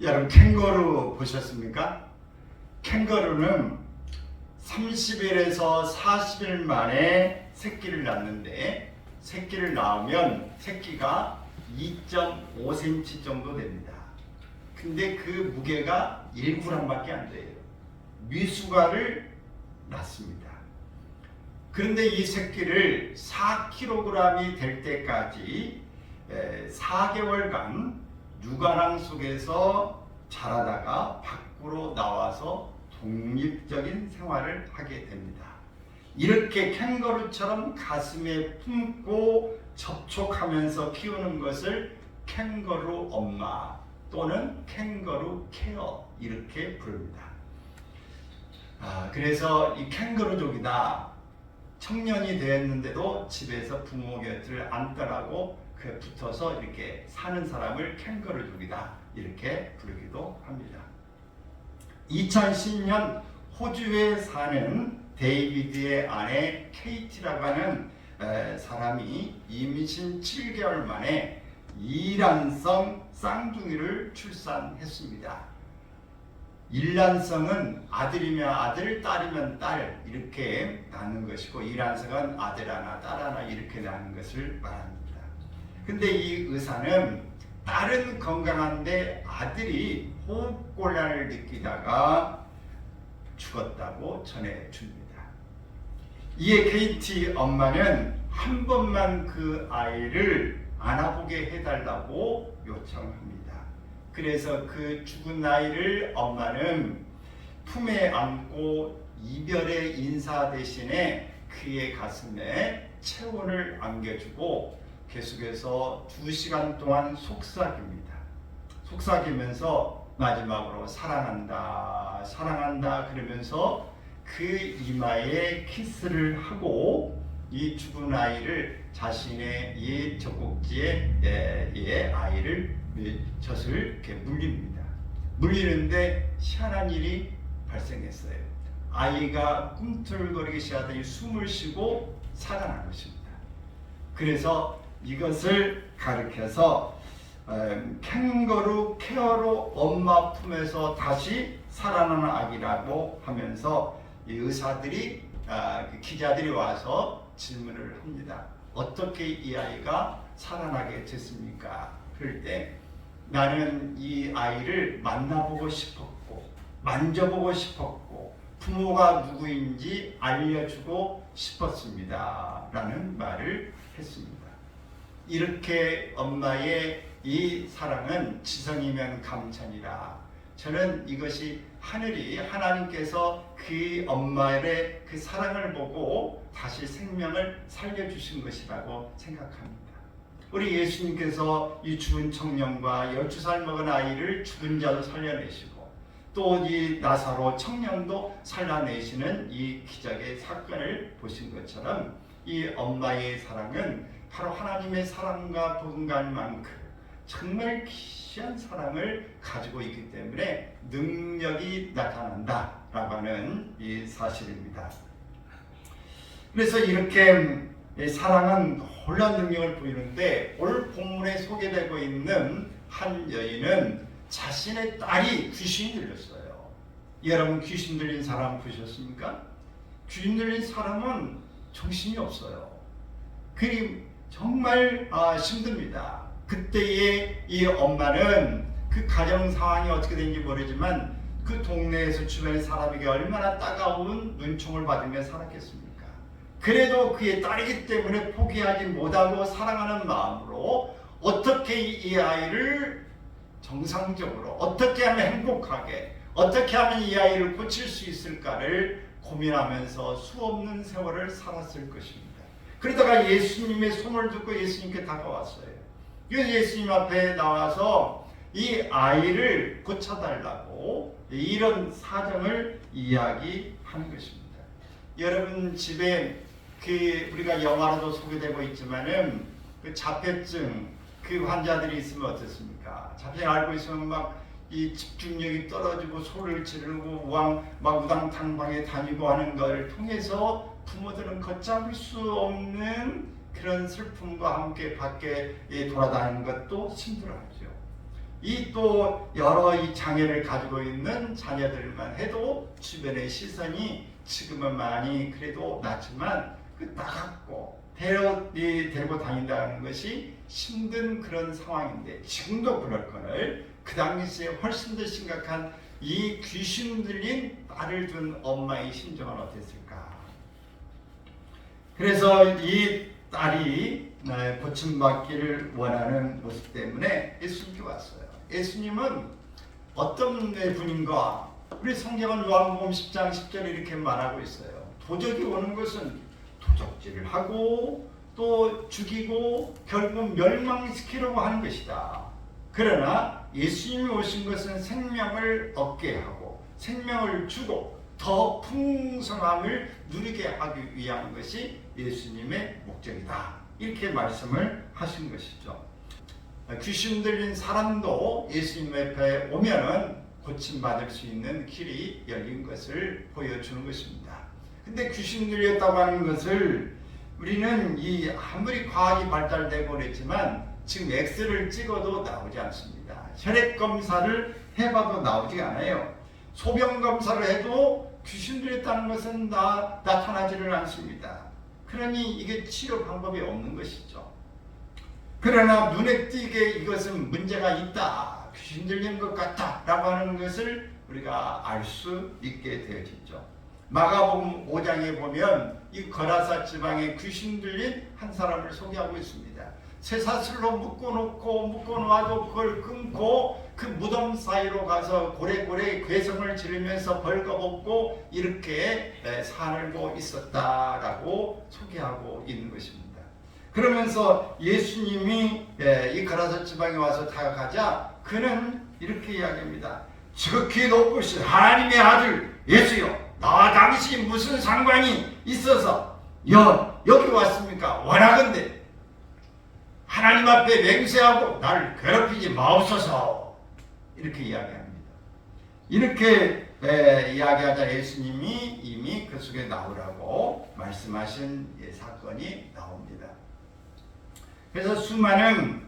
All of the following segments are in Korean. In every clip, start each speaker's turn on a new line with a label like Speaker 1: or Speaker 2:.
Speaker 1: 여러분 캥거루 보셨습니까? 캥거루는 30일에서 40일 만에 새끼를 낳는데 새끼를 낳으면 새끼가 2.5cm 정도 됩니다. 근데 그 무게가 1g밖에 안 돼요. 미숙아를 낳습니다. 그런데 이 새끼를 4kg이 될 때까지 4개월간 유가랑 속에서 자라다가 밖으로 나와서 독립적인 생활을 하게 됩니다. 이렇게 캥거루처럼 가슴에 품고 접촉하면서 키우는 것을 캥거루 엄마 또는 캥거루 케어 이렇게 부릅니다. 그래서 이 캥거루족이다. 청년이 되었는데도 집에서 부모 곁을 안 떠나고 그 붙어서 이렇게 사는 사람을 캥거루족이다 이렇게 부르기도 합니다. 2010년 호주에 사는 데이비드의 아내 케이티라고 하는 사람이 임신 7개월 만에 이란성 쌍둥이를 출산했습니다. 일란성은 아들이면 아들, 딸이면 딸 이렇게 낳는 것이고 이란성은 아들 하나, 딸 하나 이렇게 낳는 것을 말합니다. 근데 이 의사는 딸은 건강한데 아들이 호흡곤란을 느끼다가 죽었다고 전해줍니다. 이에 케이티 엄마는 한 번만 그 아이를 안아보게 해달라고 요청합니다. 그래서 그 죽은 아이를 엄마는 품에 안고 이별의 인사 대신에 그의 가슴에 체온을 안겨주고 계속해서 2시간 동안 속삭입니다. 속삭이면서 마지막으로 사랑한다, 사랑한다 그러면서 그 이마에 키스를 하고 이 죽은 아이를 자신의 옛 젖꼭지에 아이를 젖을 이렇게 물립니다. 물리는데 희한한 일이 발생했어요. 아이가 꿈틀거리기 시작하더니 숨을 쉬고 살아난 것입니다. 그래서 이것을 가리켜서 캥거루 케어로 엄마 품에서 다시 살아나는 아기라고 하면서 이 의사들이 기자들이 와서 질문을 합니다. 어떻게 이 아이가 살아나게 됐습니까? 그럴 때 나는 이 아이를 만나보고 싶었고 만져보고 싶었고 부모가 누구인지 알려주고 싶었습니다 라는 말을 했습니다. 이렇게 엄마의 이 사랑은 지성이면 감천이라. 저는 이것이 하나님께서 그 엄마의 그 사랑을 보고 다시 생명을 살려주신 것이라고 생각합니다. 우리 예수님께서 이 죽은 청년과 12살 먹은 아이를 죽은 자도 살려내시고 또 이 나사로 청년도 살려내시는 이 기적의 사건을 보신 것처럼 이 엄마의 사랑은 바로 하나님의 사랑과 동등한 만큼 정말 귀한 사랑을 가지고 있기 때문에 능력이 나타난다라고 하는 이 사실입니다. 그래서 이렇게 사랑은 놀라운 능력을 보이는데 오늘 본문에 소개되고 있는 한 여인은 자신의 딸이 귀신이 들렸어요. 여러분 귀신 들린 사람 보셨습니까? 귀신 들린 사람은 정신이 없어요. 그리 정말 힘듭니다. 그때의 이 엄마는 그 가정 상황이 어떻게 되는지 모르지만 그 동네에서 주변의 사람에게 얼마나 따가운 눈총을 받으며 살았겠습니까? 그래도 그의 딸이기 때문에 포기하지 못하고 사랑하는 마음으로 어떻게 이 아이를 정상적으로 어떻게 하면 행복하게 어떻게 하면 이 아이를 고칠 수 있을까를 고민하면서 수없는 세월을 살았을 것입니다. 그러다가 예수님의 손을 잡고 예수님께 다가왔어요. 그래서 예수님 앞에 나와서 이 아이를 고쳐달라고 이런 사정을 이야기하는 것입니다. 여러분 집에 우리가 영화로도 소개되고 있지만은 그 자폐증 그 환자들이 있으면 어떻습니까? 자폐증 앓고 있으면 막 이 집중력이 떨어지고 소리를 지르고 막 우당탕방에 다니고 하는 걸 통해서 부모들은 걷잡을 수 없는 그런 슬픔과 함께 밖에 돌아다니는 것도 힘들어하죠. 이 또 여러 이 장애를 가지고 있는 자녀들만 해도 주변의 시선이 지금은 많이 그래도 낫지만 그 나갔고 데리고 다닌다는 것이 힘든 그런 상황인데 지금도 그렇거늘 그 당시에 훨씬 더 심각한 이 귀신 들린 딸을 둔 엄마의 심정은 어땠을까? 그래서 이 딸이 고침받기를 원하는 모습 때문에 예수님께 왔어요. 예수님은 어떤 분인가? 우리 성경은 요한복음 10장 10절에 이렇게 말하고 있어요. 도적이 오는 것은 도적질을 하고 또 죽이고 결국 멸망시키려고 하는 것이다. 그러나 예수님이 오신 것은 생명을 얻게 하고 생명을 주고 더 풍성함을 누리게 하기 위한 것이 예수님의 목적이다. 이렇게 말씀을 하신 것이죠. 귀신 들린 사람도 예수님 앞에 오면은 고침받을 수 있는 길이 열린 것을 보여주는 것입니다. 근데 귀신 들렸다고 하는 것을 우리는 아무리 과학이 발달되고 그랬지만 지금 엑스를 찍어도 나오지 않습니다. 혈액 검사를 해봐도 나오지 않아요. 소변 검사를 해도 귀신 들렸다는 것은 나타나지를 않습니다. 그러니 이게 치료 방법이 없는 것이죠. 그러나 눈에 띄게 이것은 문제가 있다, 귀신 들린 것 같다 라고 하는 것을 우리가 알 수 있게 되어지죠. 마가복음 5장에 보면 이 거라사 지방에 귀신 들린 한 사람을 소개하고 있습니다. 쇠사슬로 묶어놓아도 그걸 끊고 그 무덤 사이로 가서 고래고래 괴성을 지르면서 벌거벗고 이렇게 살고 있었다라고 소개하고 있는 것입니다. 그러면서 예수님이 이 거라사 지방에 와서 다가가자 그는 이렇게 이야기합니다. 지극히 높으신 하나님의 아들 예수여, 나와 당신이 무슨 상관이 있어서 여기 왔습니까? 원하건대 하나님 앞에 맹세하고 나를 괴롭히지 마옵소서. 이렇게 이야기합니다. 이렇게 이야기하자 예수님이 이미 그 속에 나오라고 말씀하신 사건이 나옵니다. 그래서 수많은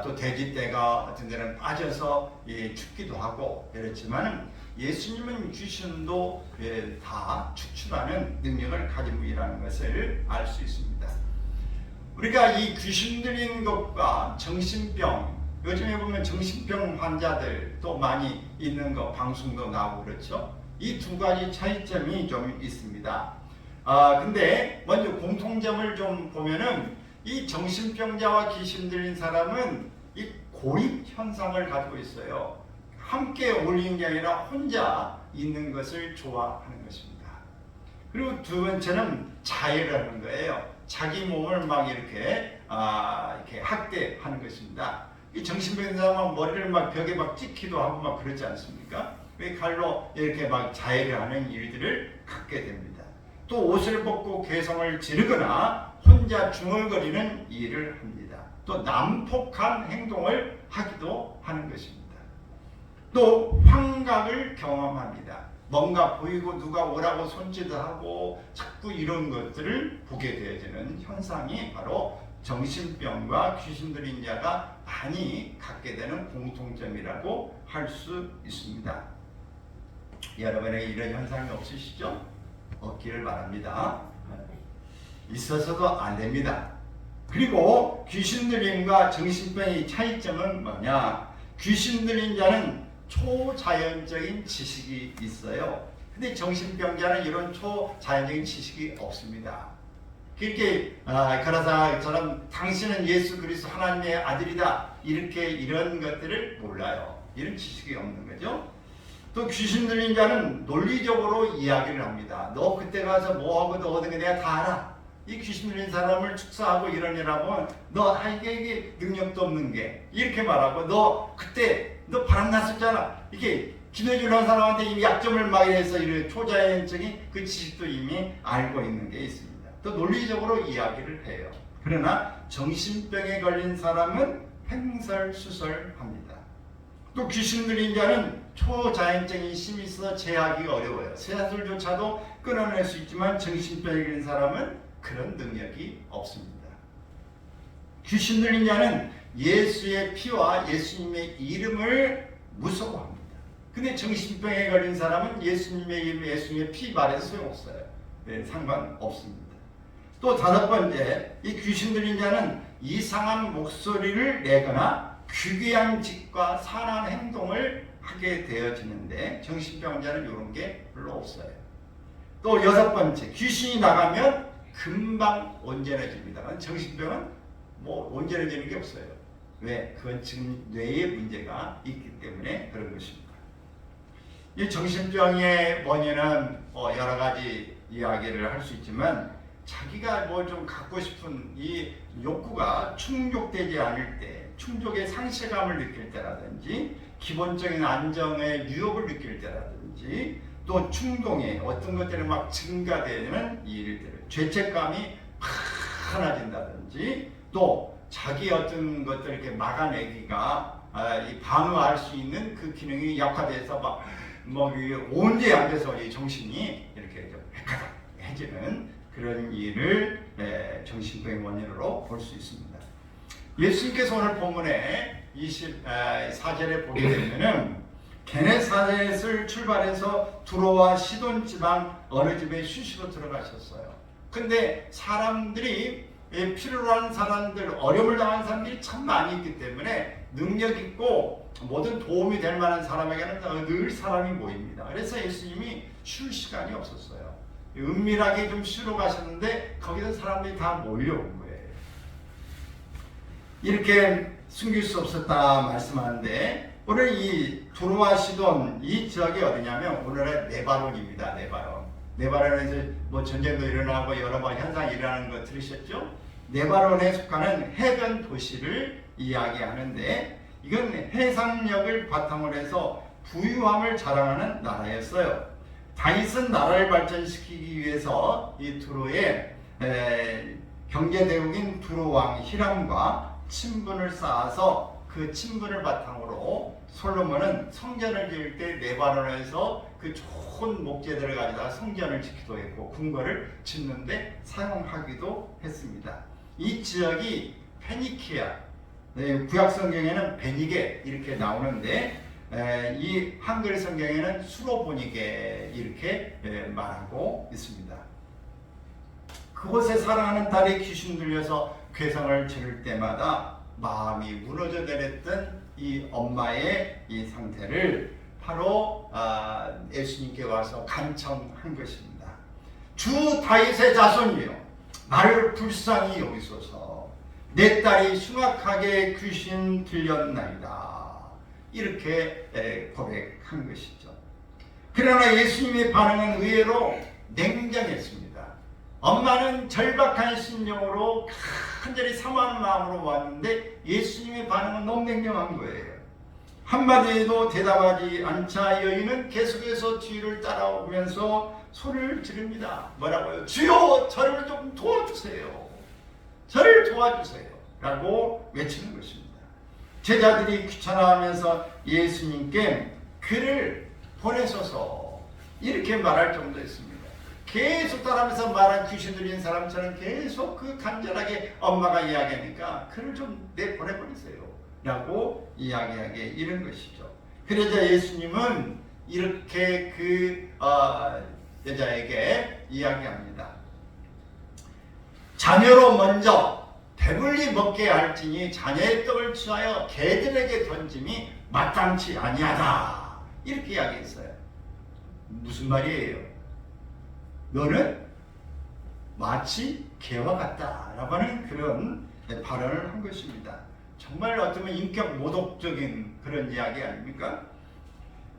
Speaker 1: 또 돼지떼가 어떤 데는 빠져서 죽기도 하고 그렇지만 예수님은 귀신도 다 축출하는 능력을 가진 분이라는 것을 알 수 있습니다. 우리가 이 귀신 들린 것과 정신병, 요즘에 보면 정신병 환자들 또 많이 있는 거 방송도 나오고 그렇죠. 이 두 가지 차이점이 좀 있습니다. 근데 먼저 공통점을 좀 보면은 이 정신병자와 귀신 들린 사람은 이 고립 현상을 가지고 있어요. 함께 어울리는 게 아니라 혼자 있는 것을 좋아하는 것입니다. 그리고 두 번째는 자해라는 거예요. 자기 몸을 막 이렇게 학대하는 것입니다. 이 정신병자 사람은 머리를 막 벽에 막 찍기도 하고 막 그러지 않습니까? 왜 칼로 이렇게 막 자해를 하는 일들을 갖게 됩니다. 또 옷을 벗고 괴성을 지르거나 혼자 중얼거리는 일을 합니다. 또 난폭한 행동을 하기도 하는 것입니다. 또 환각을 경험합니다. 뭔가 보이고 누가 오라고 손짓을 하고 자꾸 이런 것들을 보게 되어지는 현상이 바로 정신병과 귀신 들린 자가 많이 갖게 되는 공통점이라고 할 수 있습니다. 여러분의 이런 현상이 없으시죠? 없기를 바랍니다. 있어서도 안 됩니다. 그리고 귀신 들림과 정신병의 차이점은 뭐냐? 귀신 들린 자는 초자연적인 지식이 있어요. 근데 정신병자는 이런 초자연적인 지식이 없습니다. 그렇게 가라사처럼 당신은 예수 그리스도 하나님의 아들이다 이렇게 이런 것들을 몰라요. 이런 지식이 없는 거죠. 또 귀신 들린 자는 논리적으로 이야기를 합니다. 너 그때 가서 뭐하고 너 얻은 게 내가 다 알아. 이 귀신 들린 사람을 축사하고 이러느라고 너 이게 능력도 없는 게 이렇게 말하고 너 그때 너 바람났었잖아. 이게 기도해주는 사람한테 이미 약점을 막 해서 이런 초자연적인 그 지식도 이미 알고 있는 게 있습니다. 또 논리적으로 이야기를 해요. 그러나 정신병에 걸린 사람은 횡설수설합니다. 또 귀신 들린 자는 초자연적인 힘이 있어서 제하기가 어려워요. 쇠사슬조차도 끊어낼 수 있지만 정신병에 걸린 사람은 그런 능력이 없습니다. 귀신 들린 자는 예수의 피와 예수님의 이름을 무서워합니다. 근데 정신병에 걸린 사람은 예수님의 이름, 예수님의 피 말해서 소용없어요. 네, 상관없습니다. 또 다섯 번째, 이 귀신 들린 자는 이상한 목소리를 내거나 기괴한 짓과 산한 행동을 하게 되어지는데 정신병자는 이런 게 별로 없어요. 또 여섯 번째, 귀신이 나가면 금방 온전해집니다. 정신병은 뭐 온전해지는 게 없어요. 왜? 그건 지금 뇌에 문제가 있기 때문에 그런 것입니다. 이 정신병의 원인은 여러 가지 이야기를 할 수 있지만 자기가 뭐 좀 갖고 싶은 이 욕구가 충족되지 않을 때, 충족의 상실감을 느낄 때라든지 기본적인 안정의 유혹을 느낄 때라든지 또 충동에 어떤 것들이 막 증가되는 일들, 죄책감이 많아진다든지 또 자기 어떤 것들을 이렇게 막아내기가 방어할 수 있는 그 기능이 약화돼서 뭐 온전히 안 돼서 이 정신이 이렇게 좀 헷갈해지는 그런 일을 정신병의 원인으로 볼 수 있습니다. 예수님께서 오늘 본문에 24절에 보게 되면은 게네사렛을 출발해서 두로와 시돈 지방 어느 집에 쉬시러 들어가셨어요. 근데 사람들이 필요로 하는 사람들, 어려움을 당하는 사람들이 참 많이 있기 때문에 능력 있고 모든 도움이 될 만한 사람에게는 늘 사람이 모입니다. 그래서 예수님이 쉴 시간이 없었어요. 은밀하게 좀 쉬러 가셨는데 거기서 사람들이 다 몰려온 거예요. 이렇게 숨길 수 없었다 말씀하는데 오늘 이 두로와 시돈 이 지역이 어디냐면 오늘의 네바론입니다. 네바론에서 뭐 전쟁도 일어나고 여러 번 현상이 일어나는 거 들으셨죠? 네바론에 속하는 해변 도시를 이야기하는데 이건 해상력을 바탕으로 해서 부유함을 자랑하는 나라였어요. 다윗은 나라를 발전시키기 위해서 이 두로의 경제대국인 두로 왕 히람과 친분을 쌓아서 그 친분을 바탕으로 솔로몬은 성전을 지을 때 네바논에서 그 좋은 목재들을 가져다 성전을 짓기도 했고 궁궐을 짓는데 사용하기도 했습니다. 이 지역이 페니키아, 구약 성경에는 베니게 이렇게 나오는데 이 한글 성경에는 수로보니게 이렇게 말하고 있습니다. 그곳에 사랑하는 딸이 귀신 들려서 괴성을 지를 때마다 마음이 무너져 내렸던 이 엄마의 이 상태를 바로 예수님께 와서 간청한 것입니다. 주 다윗의 자손이여 나를 불쌍히 여기소서 내 딸이 흉악하게 귀신 들렸나이다. 이렇게 고백한 것이죠. 그러나 예수님의 반응은 의외로 냉정했습니다. 엄마는 절박한 심령으로 간절히 사모하는 마음으로 왔는데 예수님의 반응은 너무 냉정한 거예요. 한마디도 대답하지 않자 여인은 계속해서 뒤를 따라오면서 소리를 지릅니다. 뭐라고요? 주여 저를 좀 도와주세요. 저를 도와주세요. 라고 외치는 것입니다. 제자들이 귀찮아하면서 예수님께 그를 보내소서 이렇게 말할 정도였습니다. 계속 따라하면서 말한 귀신 들린 사람처럼 계속 그 간절하게 엄마가 이야기하니까 그를 좀 내보내버리세요 라고 이야기하게 이른 것이죠. 그러자 예수님은 이렇게 그 여자에게 이야기합니다. 자녀로 먼저 배불리 먹게 할지니 자녀의 떡을 취하여 개들에게 던짐이 마땅치 아니하다. 이렇게 이야기했어요. 무슨 말이에요? 너는 마치 개와 같다라고 하는 그런 발언을 한 것입니다. 정말 어쩌면 인격 모독적인 그런 이야기 아닙니까?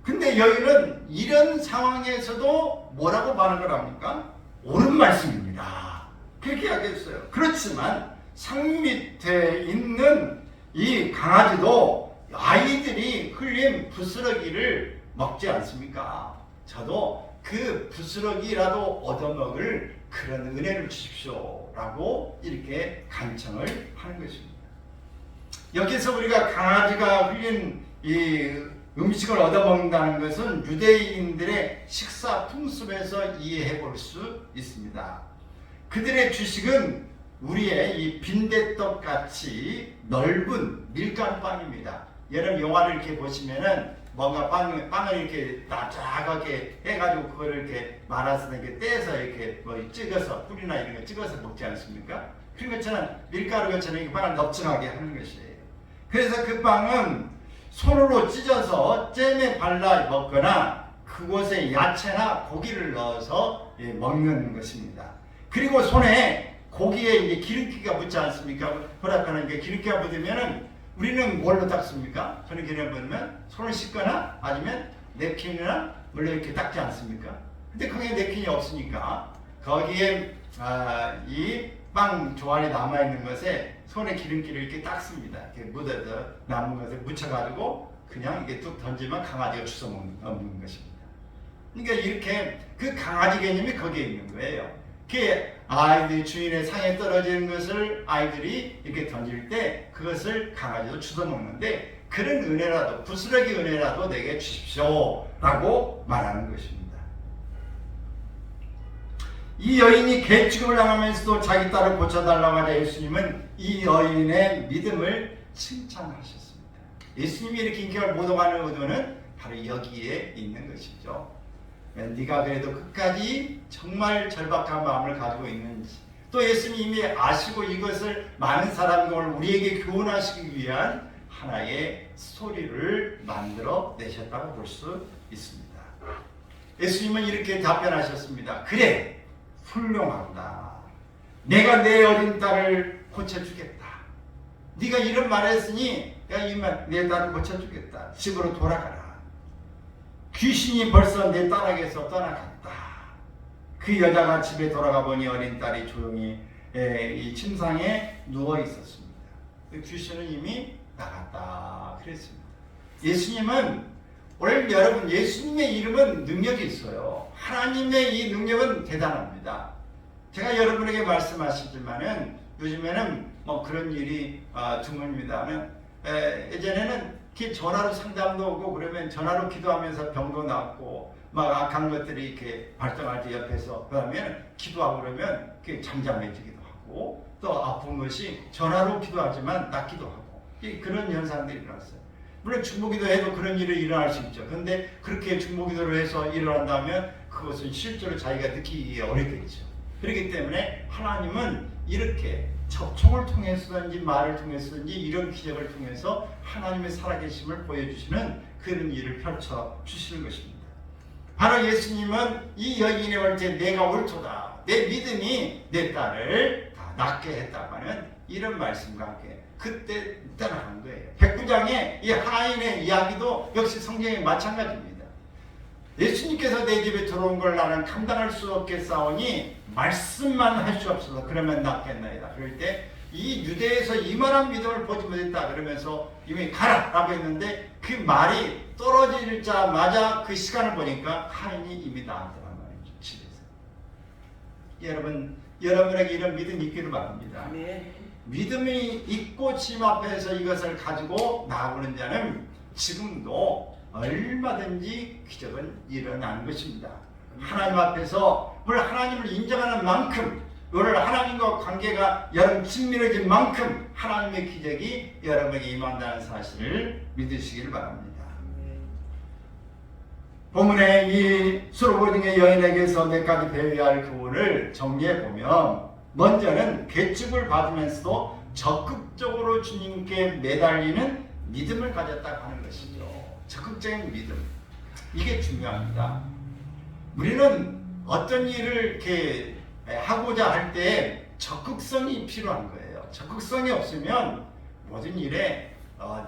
Speaker 1: 근데 여인은 이런 상황에서도 뭐라고 반응을 합니까? 옳은 말씀입니다. 그렇게 이야기했어요. 그렇지만 상 밑에 있는 이 강아지도 아이들이 흘린 부스러기를 먹지 않습니까? 저도 그 부스러기라도 얻어먹을 그런 은혜를 주십시오 라고 이렇게 간청을 하는 것입니다. 여기서 우리가 강아지가 흘린 이 음식을 얻어먹는다는 것은 유대인들의 식사 풍습에서 이해해 볼 수 있습니다. 그들의 주식은 우리의 이 빈대떡 같이 넓은 밀가루빵입니다. 여러분 영화를 이렇게 보시면은 뭔가 빵을 이렇게 납작하게 해가지고 그걸 이렇게 말아서 이렇게 떼서 이렇게 뭐 찍어서 뿌리나 이런 거 찍어서 먹지 않습니까? 그런 것처럼 밀가루처럼 이 빵을 넙죽하게 하는 것이에요. 그래서 그 빵은 손으로 찢어서 잼에 발라 먹거나 그곳에 야채나 고기를 넣어서 먹는 것입니다. 그리고 손에 고기에 이제 기름기가 묻지 않습니까? 허락하는 게 기름기가 묻으면은 우리는 뭘로 닦습니까? 손에 기름이 묻으면 손을 씻거나 아니면 냅킨이나 물로 이렇게 닦지 않습니까? 근데 거기에 냅킨이 없으니까 거기에 이 빵 조안에 남아있는 것에 손에 기름기를 이렇게 닦습니다. 이렇게 묻어서 남은 것을 묻혀가지고 그냥 이게 뚝 던지면 강아지가 주워 먹는 것입니다. 그러니까 이렇게 그 강아지 개념이 거기에 있는 거예요. 그 아이들이 주인의 상에 떨어지는 것을 아이들이 이렇게 던질 때 그것을 강아지도 주워 먹는데 그런 은혜라도 부스러기 은혜라도 내게 주십시오 라고 말하는 것입니다. 이 여인이 개죽음을 당하면서도 자기 딸을 고쳐달라고 하자 예수님은 이 여인의 믿음을 칭찬하셨습니다. 예수님이 이렇게 인격을 모독하는 의도는 바로 여기에 있는 것이죠. 네가 그래도 끝까지 정말 절박한 마음을 가지고 있는지, 또 예수님이 아시고 이것을 많은 사람을 우리에게 교훈하시기 위한 하나의 스토리를 만들어 내셨다고 볼 수 있습니다. 예수님은 이렇게 답변하셨습니다. 그래, 훌륭하다. 내가 내 어린 딸을 고쳐주겠다. 네가 이런 말을 했으니 내가 내 딸을 고쳐주겠다. 집으로 돌아가라. 귀신이 벌써 내 딸에게서 떠나갔다. 그 여자가 집에 돌아가 보니 어린 딸이 조용히 이 침상에 누워 있었습니다. 그 귀신은 이미 나갔다 그랬습니다. 예수님은 오늘 여러분 예수님의 이름은 능력이 있어요. 하나님의 이 능력은 대단합니다. 제가 여러분에게 말씀하시지만은 요즘에는 뭐 그런 일이 드뭅니다만 예전에는 이렇게 전화로 상담도 오고 그러면 전화로 기도하면서 병도 낫고 막 악한 것들이 이렇게 발동할 때 옆에서 그러면 기도하고 그러면 이렇게 잠잠해지기도 하고 또 아픈 것이 전화로 기도하지만 낫기도 하고 그런 현상들이 일어났어요. 물론 중보기도 해도 그런 일이 일어날 수 있죠. 그런데 그렇게 중보기도를 해서 일어난다면 그것은 실제로 자기가 느끼기 어렵겠죠. 그렇기 때문에 하나님은 이렇게 접촉을 통해서든지 말을 통해서든지 이런 기적을 통해서 하나님의 살아계심을 보여주시는 그런 일을 펼쳐 주시는 것입니다. 바로 예수님은 이 여인의 올 때 내가 옳도다. 내 믿음이 내 딸을 다 낫게 했다고 하는 이런 말씀과 함께 그때 떠나간 거예요. 백부장의 이 하인의 이야기도 역시 성경에 마찬가지입니다. 예수님께서 내 집에 들어온 걸 나는 감당할 수 없겠사오니 말씀만 할 수 없어서 그러면 낫겠나이다. 그럴 때 이 유대에서 이만한 믿음을 보지 못했다 그러면서 이미 가라 라고 했는데 그 말이 떨어지자마자 그 시간을 보니까 하인이 이미 나왔더란 말이죠. 집에서. 여러분에게 이런 믿음이 있기를 바랍니다. 네. 믿음이 있고 집 앞에서 이것을 가지고 나아오는 자는 지금도 얼마든지 기적은 일어나는 것입니다. 하나님 앞에서 뭘 하나님을 인정하는 만큼 오늘 하나님과 관계가 여러분 친밀해진 만큼 하나님의 기적이 여러분에게 임한다는 사실을 믿으시길 바랍니다. 본문에 이 수로보딩의 여인에게서 몇 가지 배워야 할 교훈을 정리해보면 먼저는 개축을 받으면서도 적극적으로 주님께 매달리는 믿음을 가졌다고 하는 것이죠. 적극적인 믿음. 이게 중요합니다. 우리는 어떤 일을 이렇게 하고자 할 때 적극성이 필요한 거예요. 적극성이 없으면 모든 일에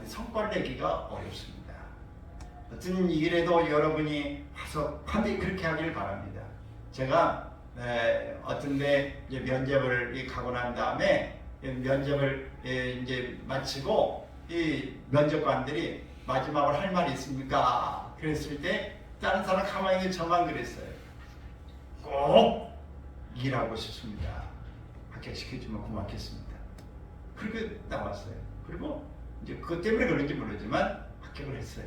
Speaker 1: 성과를 내기가 어렵습니다. 어떤 일에도 여러분이 와서 반드시 그렇게 하길 바랍니다. 제가 어떤 데 이제 면접을 가고 난 다음에 면접을 이제 마치고 이 면접관들이 마지막으로 할 말이 있습니까? 그랬을 때 다른 사람 가만히 있는 저만 그랬어요. 꼭 일하고 싶습니다. 합격시켜주면 고맙겠습니다. 그렇게 나왔어요. 그리고 이제 그것 때문에 그런지 모르지만 합격을 했어요.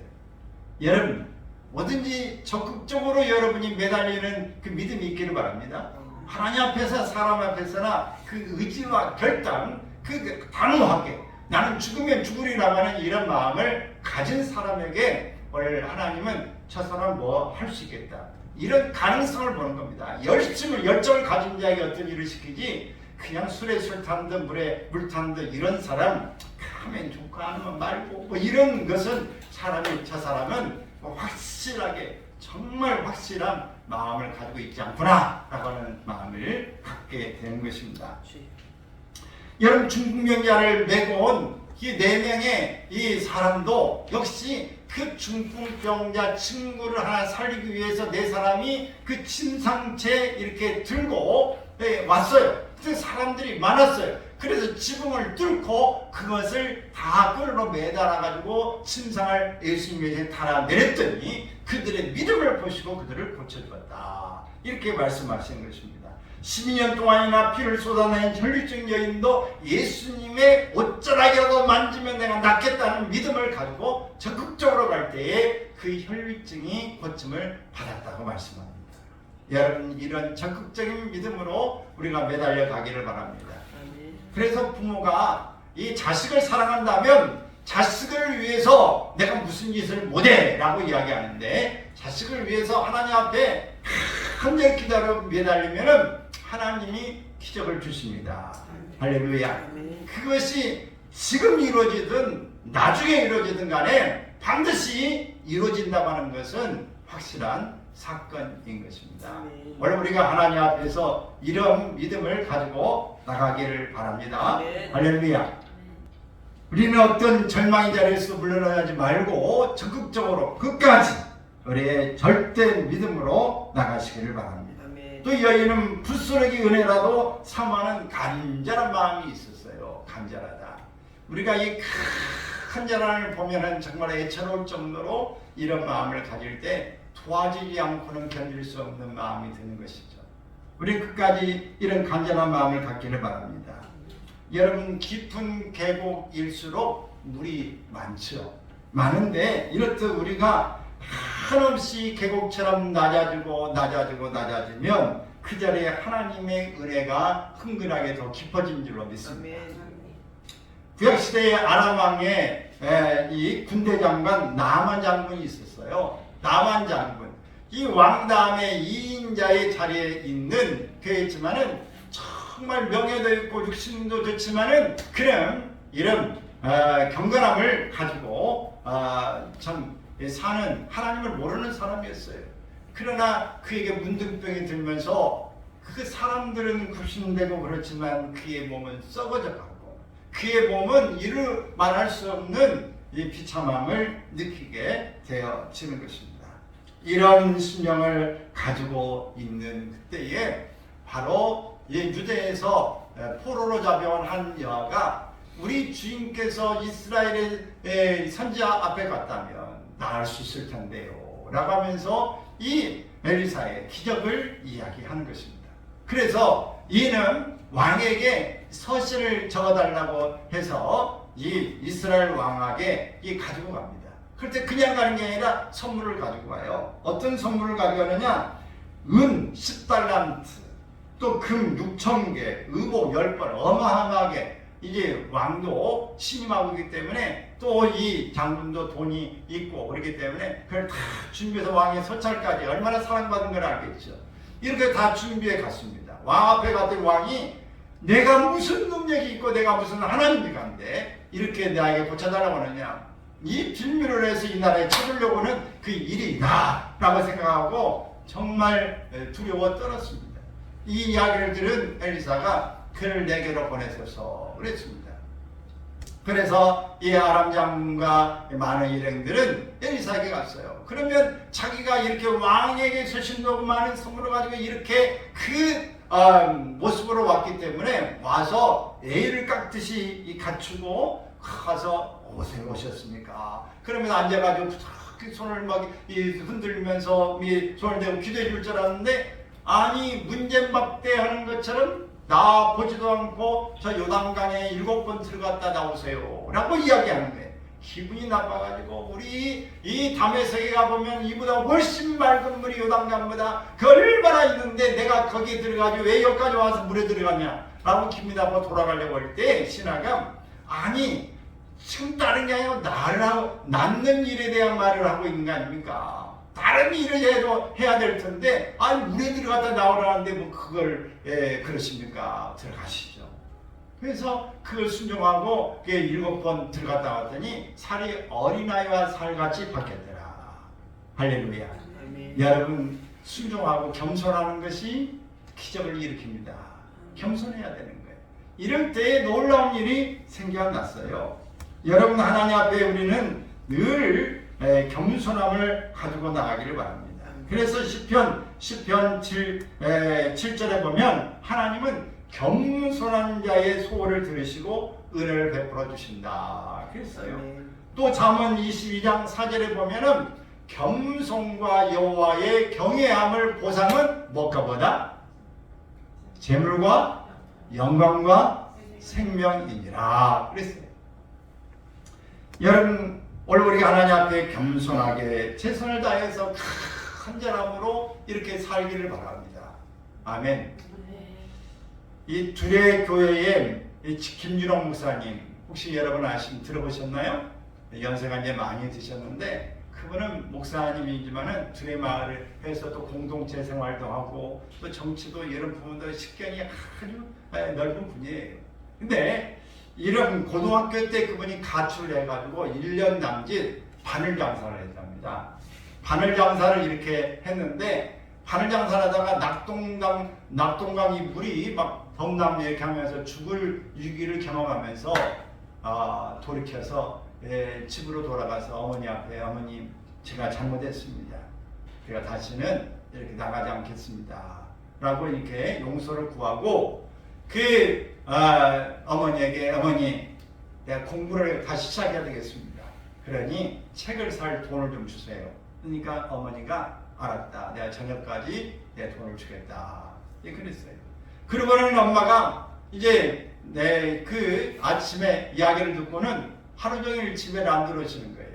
Speaker 1: 여러분 뭐든지 적극적으로 여러분이 매달리는 그 믿음이 있기를 바랍니다. 하나님 앞에서 사람 앞에서나 그 의지와 결단, 그 단호하게 나는 죽으면 죽으리라고 하는 이런 마음을 가진 사람에게 오늘 하나님은 저 사람 뭐 할 수 있겠다, 이런 가능성을 보는 겁니다. 열정을 가진 자에게 어떤 일을 시키지, 그냥 술에 술 타는 듯 물에 물 타는 듯 이런 사람 하면 좋고 안 하면 말고 뭐 이런 것은 저 사람은 뭐 확실하게 정말 확실한 마음을 가지고 있지 않구나 라고 하는 마음을 갖게 되는 것입니다. 여러분, 중풍병자를 메고 온 이 4명의 이 사람도 역시 그 중풍병자 친구를 하나 살리기 위해서 4사람이 그 침상채 이렇게 들고 왔어요. 그래서 사람들이 많았어요. 그래서 지붕을 뚫고 그것을 다 끌어 매달아 가지고 침상을 예수님에게 달아내렸더니 그들의 믿음을 보시고 그들을 고쳐주었다, 이렇게 말씀하시는 것입니다. 12년 동안이나 피를 쏟아낸 혈류증 여인도 예수님의 옷자락이라도 만지면 내가 낫겠다는 믿음을 가지고 적극적으로 갈 때에 그 혈류증이 고침을 받았다고 말씀합니다. 여러분, 이런 적극적인 믿음으로 우리가 매달려 가기를 바랍니다. 그래서 부모가 이 자식을 사랑한다면 자식을 위해서 내가 무슨 짓을 못해 라고 이야기하는데, 자식을 위해서 하나님 앞에 한절 기다려 매달리면은 하나님이 기적을 주십니다. 할렐루야. 그것이 지금 이루어지든 나중에 이루어지든 간에 반드시 이루어진다고 하는 것은 확실한 사건인 것입니다. 원래 우리가 하나님 앞에서 이런 믿음을 가지고 나가기를 바랍니다. 할렐루야. 우리는 어떤 절망의 자리에서 물러나지 말고 적극적으로 끝까지 우리의 절대 믿음으로 나가시기를 바랍니다. 또 여인은 불쏘르기 은혜라도 사모하는 간절한 마음이 있었어요. 간절하다. 우리가 이 간절함을 보면은 정말 애처로울 정도로 이런 마음을 가질 때 도와주지 않고는 견딜 수 없는 마음이 드는 것이죠. 우리 끝까지 이런 간절한 마음을 갖기를 바랍니다. 여러분, 깊은 계곡일수록 물이 많죠. 많은데 이렇듯 우리가 한없이 계곡처럼 낮아지면 그 자리에 하나님의 은혜가 흥건하게 더 깊어진 줄로 믿습니다. 구약시대의 아람 왕의 이 군대 장관 나만 장군이 있었어요. 나만 장군. 이 왕 다음에 2인자의 자리에 있는 그였지만은 정말 명예도 있고 육신도 좋지만은 그런 이런 경건함을 가지고 참 사는 하나님을 모르는 사람이었어요. 그러나 그에게 문둥병이 들면서 그 사람들은 굽신대고 그렇지만 그의 몸은 썩어져 가고 그의 몸은 이루 말할 수 없는 이 비참함을 느끼게 되어지는 것입니다. 이런 심령을 가지고 있는 그때에 바로 유대에서 포로로 잡혀온 한 여아가 우리 주인께서 이스라엘의 선지자 앞에 갔다면 나을 수 있을 텐데요 라고 하면서 이 엘리사의 기적을 이야기하는 것입니다. 그래서 이는 왕에게 서신을 적어달라고 해서 이 이스라엘 왕에게 가지고 갑니다. 그럴 때 그냥 가는 게 아니라 선물을 가지고 가요. 어떤 선물을 가져가느냐, 은 10달란트, 또 금 6,000개, 의복 10번, 어마어마하게 이제 왕도 신임하고 있기 때문에 또 이 장군도 돈이 있고 그렇기 때문에 그걸 다 준비해서 왕의 소찰까지 얼마나 사랑받은 걸 알겠죠. 이렇게 다 준비해 갔습니다. 왕 앞에 갔더니 왕이 내가 무슨 능력이 있고 내가 무슨 하나님이간데 이렇게 나에게 고쳐달라고 하느냐, 이 빌미를 해서 이 나라에 쳐주려고 하는 그 일이다 라고 생각하고 정말 두려워 떨었습니다. 이 이야기를 들은 엘리사가 그를 내게로 보내셔서 그랬습니다. 그래서 이 아람 장군과 많은 일행들은 엘리사에게 갔어요. 그러면 자기가 이렇게 왕에게 서신도 많은 선물을 가지고 이렇게 그 모습으로 왔기 때문에 와서 애를 깎듯이 갖추고 가서 어디서 오셨습니까? 그러면 앉아가지고 손을 막 흔들면서 손을 대고 기도해 줄 줄 알았는데, 아니 문제박대 하는 것처럼 나 보지도 않고 저 요단강에 7번 들어갔다 나오세요 라고 이야기하는 거예요. 기분이 나빠가지고 우리 이 담에색에 가보면 이보다 훨씬 맑은 물이 요단강보다 그 얼마나 있는데 내가 거기에 들어가지고 왜 여기까지 와서 물에 들어가냐 라고 기분이 나빠 돌아가려고 할 때 신하가 아니 지금 다른 게 아니라 나를 하고 낳는 일에 대한 말을 하고 있는 거 아닙니까? 다른 일을 해야 될 텐데 아니 물에 들어갔다 나오라는데 뭐 그걸 그러십니까? 들어가시죠. 그래서 그걸 순종하고 7번 들어갔다 왔더니 살이 어린아이와 살같이 바뀌었더라. 할렐루야. 아멘. 여러분 순종하고 겸손하는 것이 기적을 일으킵니다. 겸손해야 되는 거예요. 이럴 때에 놀라운 일이 생겨났어요. 여러분 하나님 앞에 우리는 늘 겸손함을 가지고 나가기를 바랍니다. 그래서 시편 7절에 보면 하나님은 겸손한 자의 소원을 들으시고 은혜를 베풀어 주신다 그랬어요. 또 잠언 22장 4절에 보면은 겸손과 여호와의 경외함을 보상은 무엇과 보다? 재물과 영광과 생명이니라 그랬어요. 여러분 오늘 우리가 하나님 앞에 겸손하게 최선을 다해서 간절함으로 이렇게 살기를 바랍니다. 아멘. 이 두레 교회의 김준홍 목사님 혹시 여러분 들어보셨나요? 연세가 이제 많이 드셨는데 그분은 목사님이지만은 두레 마을에서 또 공동체 생활도 하고 또 정치도 이런 부분도 식견이 아주 넓은 분이에요. 근데 이런 고등학교 때 그분이 가출을 해가지고 1년 남짓 바늘 장사를 했답니다. 바늘 장사를 이렇게 했는데 바늘 장사를 하다가 낙동강이 물이 막 범람 이렇게 하면서 죽을 위기를 경험하면서 돌이켜서 집으로 돌아가서 어머니 앞에 어머님 제가 잘못했습니다. 제가 다시는 이렇게 나가지 않겠습니다. 라고 이렇게 용서를 구하고 어머니에게 어머니 내가 공부를 다시 시작해야 되겠습니다. 그러니 책을 살 돈을 좀 주세요. 그러니까 어머니가 알았다. 내가 저녁까지 내 돈을 주겠다. 그랬어요. 그러고는 엄마가 이제 그 아침에 이야기를 듣고는 하루 종일 집에 안 들어오시는 거예요.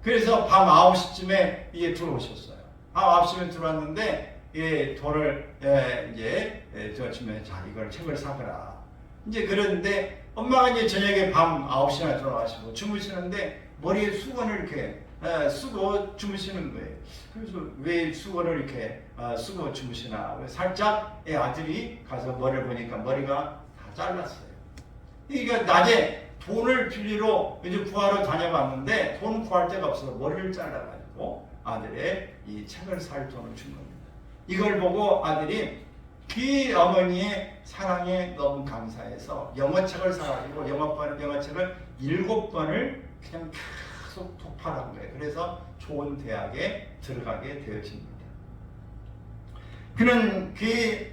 Speaker 1: 그래서 밤 9시쯤에 이게 들어오셨어요. 밤 9시쯤에 들어왔는데 돈을 이제 저쯤에 자 이걸 책을 사거라. 이제 그랬는데 엄마가 이제 저녁에 밤 9시나 들어가시고 주무시는데 머리에 수건을 이렇게 쓰고 주무시는 거예요. 그래서 왜 수건을 이렇게 쓰고 주무시나? 살짝 아들이 가서 머리를 보니까 머리가 다 잘랐어요. 그러니까 낮에 돈을 빌리러 이제 구하러 다녀봤는데 돈 구할 데가 없어서 머리를 잘라가지고 아들의 이 책을 살 돈을 준 겁니다. 이걸 보고 아들이 그 어머니의 사랑에 너무 감사해서 영어책을 사가지고 영어책을 7번을 그냥 계속 독파한 거예요. 그래서 좋은 대학에 들어가게 되어집니다. 그는 그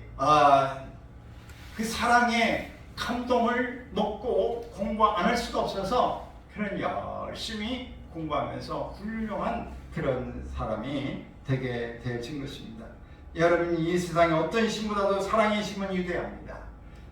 Speaker 1: 사랑의 감동을 먹고 공부 안 할 수가 없어서 그는 열심히 공부하면서 훌륭한 그런 사람이 되게 되어진 것입니다. 여러분 이 세상에 어떤 힘보다도 사랑의 힘은 위대합니다.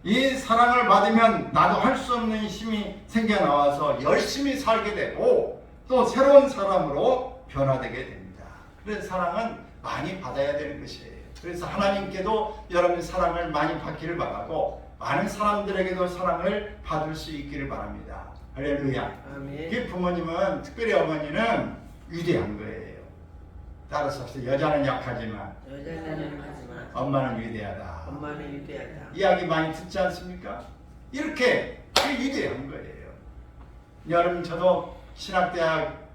Speaker 1: 이 사랑을 받으면 나도 할 수 없는 힘이 생겨나와서 열심히 살게 되고 또 새로운 사람으로 변화되게 됩니다. 그래서 사랑은 많이 받아야 되는 것이에요. 그래서 하나님께도 여러분 사랑을 많이 받기를 바라고 많은 사람들에게도 사랑을 받을 수 있기를 바랍니다. 할렐루야. 아멘. 그 부모님은 특별히 어머니는 위대한 거예요. 따라서 여자는 약하지만 엄마는 위대하다.
Speaker 2: 엄마는 위대하다.
Speaker 1: 이야기 많이 듣지 않습니까? 이렇게 위대한 거예요. 여러분 저도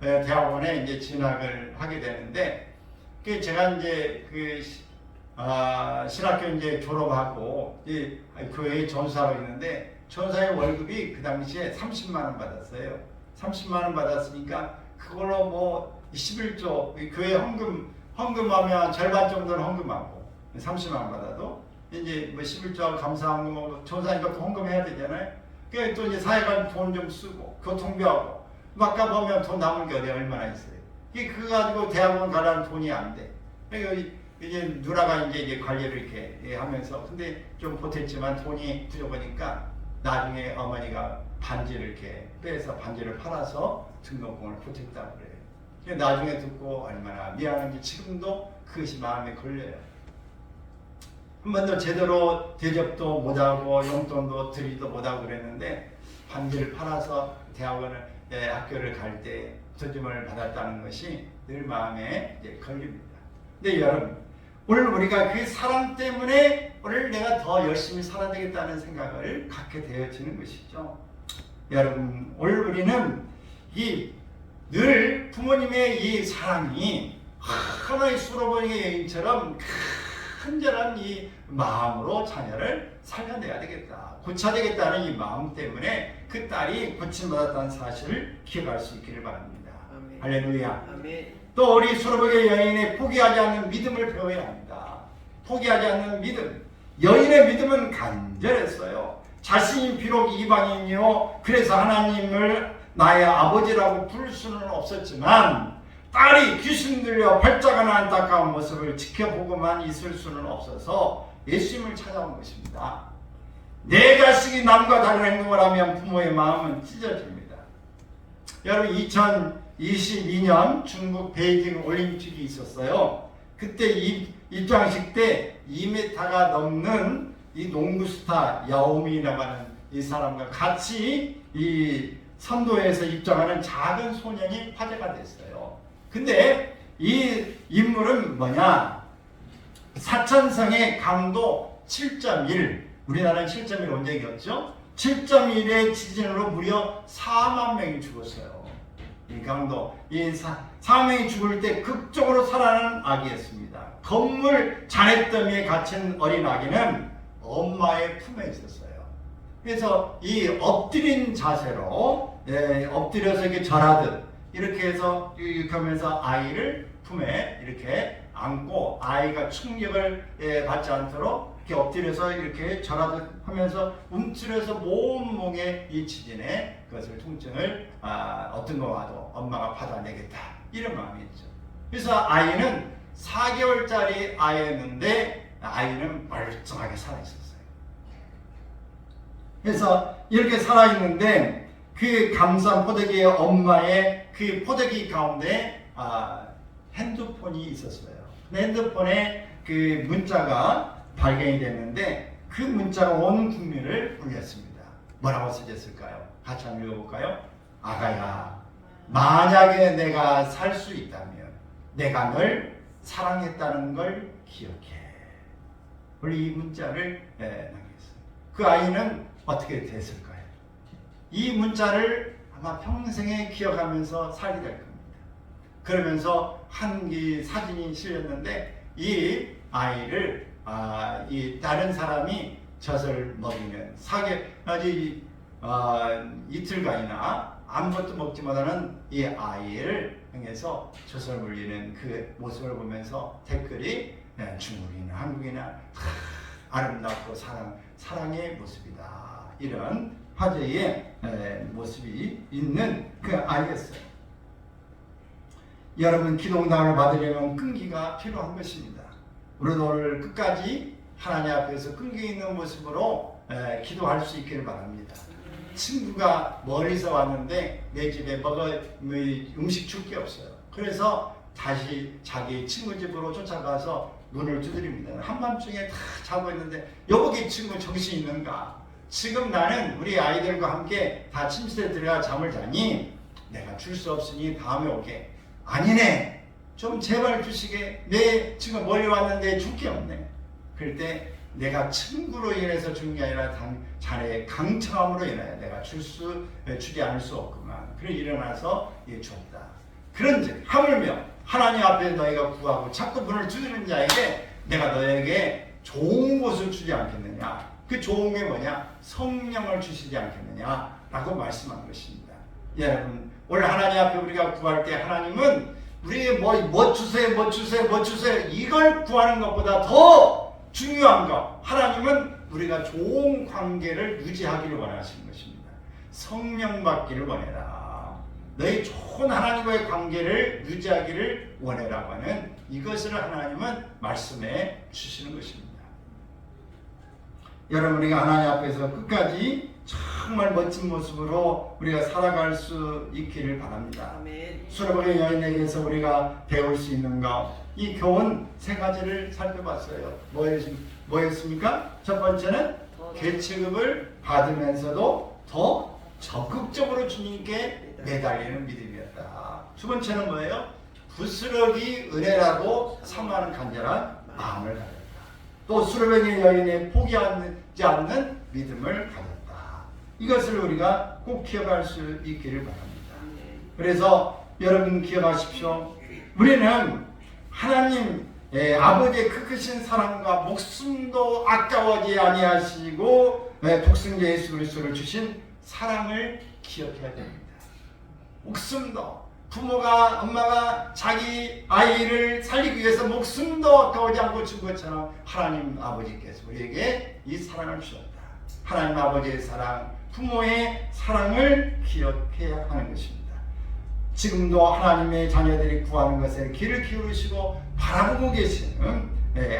Speaker 1: 대학원에 이제 진학을 하게 되는데 제가 이제 신학교 이제 졸업하고 교회에 전사로 있는데 전사의 월급이 그 당시에 30만 원 받았어요. 30만 원 받았으니까 그걸로 뭐 11조 교회 헌금하면 절반 정도는 헌금하고 30만 원 받아도 이제 뭐 11조 감사헌금 뭐 전사니까 또 헌금해야 되잖아요. 그래서 또 이제 사회관 돈 좀 쓰고 교통비하고 아까 보면 돈 남은 게 어디 얼마나 있어요. 그거 가지고 대학원 가려는 돈이 안 돼. 그러니까 이제 누나가 이제 관리를 이렇게 하면서 근데 좀 보탰지만 돈이 부족하니까 나중에 어머니가 반지를 이렇게 빼서 반지를 팔아서 등록금을 보탰다고 그래요. 나중에 듣고 얼마나 미안한지 지금도 그것이 마음에 걸려요. 한 번도 제대로 대접도 못하고 용돈도 드리도 못하고 그랬는데 반지를 팔아서 학교를 갈 때 도움을 받았다는 것이 늘 마음에 걸립니다. 근데 여러분, 오늘 우리가 그 사랑 때문에 오늘 내가 더 열심히 살아야 되겠다는 생각을 갖게 되어지는 것이죠. 여러분, 오늘 우리는 늘 부모님의 이 사랑이 하나의 수로보니의 여인처럼 간절한 이 마음으로 자녀를 살려내야 되겠다, 고쳐야 되겠다는 이 마음 때문에 그 딸이 고침받았다는 사실을 기억할 수 있기를 바랍니다. 아멘. 할렐루야. 아멘. 또 우리 수로보니의 여인의 포기하지 않는 믿음을 배워야 합니다. 포기하지 않는 믿음. 여인의 믿음은 간절했어요. 자신이 비록 이방인이요, 그래서 하나님을 나의 아버지라고 부를 수는 없었지만 딸이 귀신 들려 발작하는 안타까운 모습을 지켜보고만 있을 수는 없어서 예수님을 찾아온 것입니다. 내 자식이 남과 다른 행동을 하면 부모의 마음은 찢어집니다. 여러분, 2022년 중국 베이징 올림픽이 있었어요. 그때 입장식 때 2m가 넘는 이 농구 스타 야오밍이라고 하는 이 사람과 같이 이 선도에서 입장하는 작은 소년이 화제가 됐어요. 근데 이 인물은 뭐냐? 사천성의 강도 7.1, 우리나라는 7.1 온 적이 없죠? 7.1의 지진으로 무려 4만 명이 죽었어요. 이 강도, 4만 명이 죽을 때 극적으로 살아나는 아기였습니다. 건물 잔해더미에 갇힌 어린 아기는 엄마의 품에 있었어요. 그래서 이 엎드린 자세로 엎드려서 이렇게 절하듯 이렇게 해서 이렇게 하면서 아이를 품에 이렇게 안고 아이가 충격을 받지 않도록 이렇게 엎드려서 이렇게 절하듯 하면서 움츠려서 몸무게 이 지진에 그것을 통증을 어떤 거 와도 엄마가 받아내겠다, 이런 마음이었죠. 그래서 아이는 4개월짜리 아이였는데 아이는 멀쩡하게 살아있었어요. 그래서 이렇게 살아있는데 그 감싼 포대기의 엄마의 그 포대기 가운데 핸드폰이 있었어요. 핸드폰에 그 문자가 발견이 됐는데 그 문자가 온 국민을 울렸습니다. 뭐라고 써졌을까요? 같이 한번 읽어볼까요? 아가야, 만약에 내가 살 수 있다면 내가 널 사랑했다는 걸 기억해. 우리 이 문자를 남겼어요. 그 아이는 어떻게 됐을까요? 이 문자를 아마 평생에 기억하면서 살게 될 겁니다. 그러면서 한 사진이 실렸는데 이 아이를 이 다른 사람이 젖을 먹이면 이틀간이나 아무것도 먹지 못하는 이 아이를 향해서 젖을 물리는 그 모습을 보면서 댓글이 중국이나 한국이나 아름답고 사랑의 모습이다, 이런 화제의 모습이 있는 그 아이였어요. 여러분, 기도응답을 받으려면 끈기가 필요한 것입니다. 우리도 오늘 끝까지 하나님 앞에서 끈기 있는 모습으로 기도할 수 있기를 바랍니다. 친구가 멀리서 왔는데 내 집에 음식 줄 게 없어요. 그래서 다시 자기 친구 집으로 쫓아가서 문을 두드립니다. 한밤중에 다 자고 있는데 여보기 친구 정신 있는가? 지금 나는 우리 아이들과 함께 다 침실에 들어가 잠을 자니 내가 줄 수 없으니 다음에 오게. 아니네, 좀 제발 주시게. 내 지금 멀리 왔는데 줄 게 없네. 그럴 때 내가 친구로 인해서 준 게 아니라 자네의 강청함으로 인하여 내가 주지 않을 수 없구만. 그래 일어나서 줬다. 그런즉 하물며 하나님 앞에 너희가 구하고 자꾸 문을 두드리는 자에게 내가 너에게 좋은 것을 주지 않겠느냐. 그 좋은 게 뭐냐? 성령을 주시지 않겠느냐 라고 말씀한 것입니다. 여러분, 오늘 하나님 앞에 우리가 구할 때 하나님은 우리에게 뭐 주세요 이걸 구하는 것보다 더 중요한 것, 하나님은 우리가 좋은 관계를 유지하기를 원하시는 것입니다. 성령 받기를 원해라. 너희 좋은 하나님과의 관계를 유지하기를 원해라고 하는 이것을 하나님은 말씀해 주시는 것입니다. 여러분, 우리가 하나님 앞에서 끝까지 정말 멋진 모습으로 우리가 살아갈 수 있기를 바랍니다.
Speaker 2: 아멘.
Speaker 1: 수레바퀴 여인에게서 우리가 배울 수 있는 것, 이 교훈 세 가지를 살펴봤어요. 뭐였습니까? 첫 번째는 계치급을 받으면서도 더 적극적으로 주님께 매달리는 믿음이었다. 두 번째는 뭐예요? 부스러기 은혜라도 사모하는 간절한 마음을 가졌다. 또 수레바퀴 여인의 포기하지 않는 믿음을 가졌다. 이것을 우리가 꼭 기억할 수 있기를 바랍니다. 그래서 여러분 기억하십시오. 우리는 하나님 아버지의 그 크신 사랑과 목숨도 아까워지 아니하시고 독생자 예수 그리스도를 주신 사랑을 기억해야 됩니다. 목숨도, 부모가 엄마가 자기 아이를 살리기 위해서 목숨도 아까워지 않고 준 것처럼 하나님 아버지께서 우리에게 이 사랑을 주셨다. 하나님 아버지의 사랑, 부모의 사랑을 기억해야 하는 것입니다. 지금도 하나님의 자녀들이 구하는 것에 귀를 기울이시고 바라보고 계시는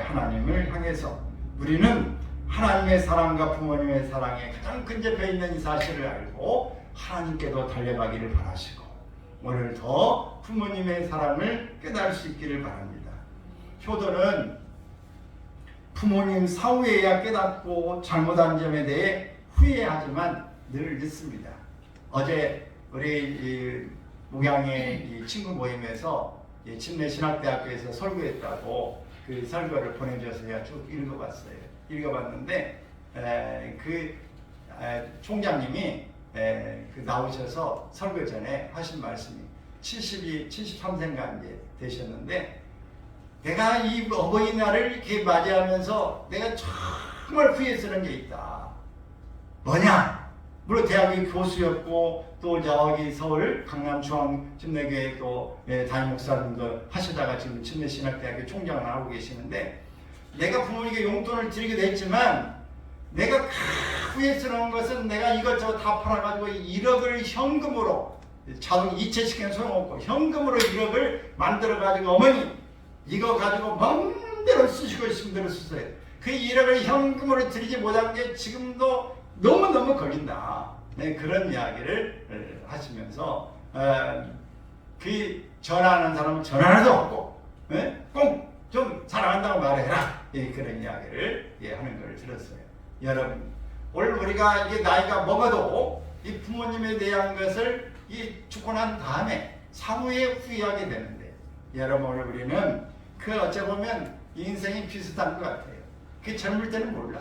Speaker 1: 하나님을 향해서 우리는 하나님의 사랑과 부모님의 사랑에 가장 근접해 있는 이 사실을 알고 하나님께도 달려가기를 바라시고 오늘 더 부모님의 사랑을 깨달을 수 있기를 바랍니다. 효도는 부모님 사후에야 깨닫고 잘못한 점에 대해 후회하지만 늘 늦습니다. 어제 우리 목양의 친구 모임에서 침례신학대학교에서 설교했다고 그 설교를 보내줘서 제가 쭉 읽어봤어요. 읽어봤는데 총장님이 나오셔서 설교 전에 하신 말씀이 73세인가 이제 되셨는데, 내가 이 어버이날을 이렇게 맞이하면서 내가 정말 후회스러운 게 있다. 뭐냐? 물론 대학의 교수였고 또 저기 서울 강남중앙침례교회 또 담임 목사님도 하시다가 지금 침례신학대학교 총장을 하고 계시는데, 내가 부모님께 용돈을 드리기도 했지만 내가 후회스러운 것은 내가 이것저것 다 팔아가지고 1억을 현금으로, 자동 이체시키는 소용없고 현금으로 1억을 만들어가지고 어머니 이거 가지고 마음대로 쓰시고 싶은 대로 쓰세요. 그 1억을 현금으로 드리지 못한 게 지금도 너무너무 걸린다. 그런 이야기를 하시면서 그 전화하는 사람은 전화 하나도 없고 꼭 좀 사랑한다고 말해라. 그런 이야기를 하는 걸 들었어요. 여러분, 오늘 우리가 이게 나이가 먹어도 이 부모님에 대한 것을 죽고 난 다음에 사후에 후회하게 되는데, 여러분 오늘 우리는 어찌 보면 인생이 비슷한 것 같아요. 그 젊을 때는 몰라.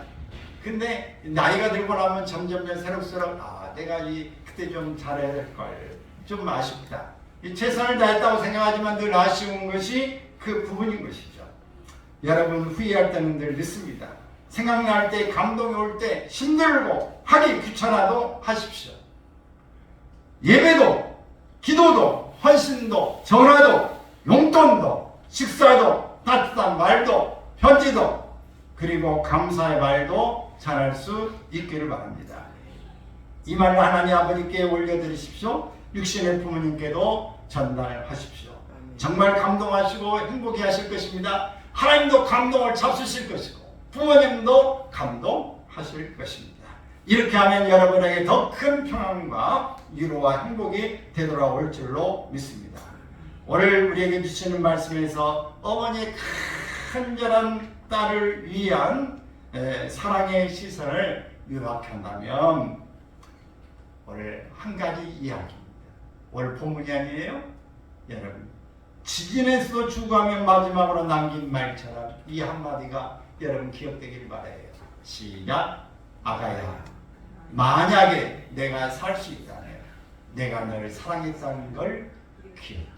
Speaker 1: 근데 나이가 들고 나면 점점 새록새록 내가 그때 좀 잘해야 될 걸, 좀 아쉽다. 최선을 다했다고 생각하지만 늘 아쉬운 것이 그 부분인 것이죠. 여러분 후회할 때는 늘 늦습니다. 생각날 때, 감동이 올 때 힘들고 하기 귀찮아도 하십시오. 예배도, 기도도, 헌신도, 전화도, 용돈도, 식사도, 따뜻한 말도, 편지도, 그리고 감사의 말도 전할 수 있기를 바랍니다. 이 말을 하나님 아버지께 올려드리십시오. 육신의 부모님께도 전달하십시오. 정말 감동하시고 행복해 하실 것입니다. 하나님도 감동을 잡수실 것이고 부모님도 감동하실 것입니다. 이렇게 하면 여러분에게 더 큰 평안과 위로와 행복이 되돌아올 줄로 믿습니다. 오늘 우리에게 주시는 말씀에서 어머니의 간절한 딸을 위한 사랑의 시선을 요약한다면 오늘 한 가지 이야기입니다. 오늘 본문이 아니에요? 여러분, 지진에서도 죽어가면 마지막으로 남긴 말처럼 이 한마디가 여러분 기억되길 바라요. 시작. 아가야, 만약에 내가 살 수 있다면 내가 너를 사랑했다는 걸 기억해.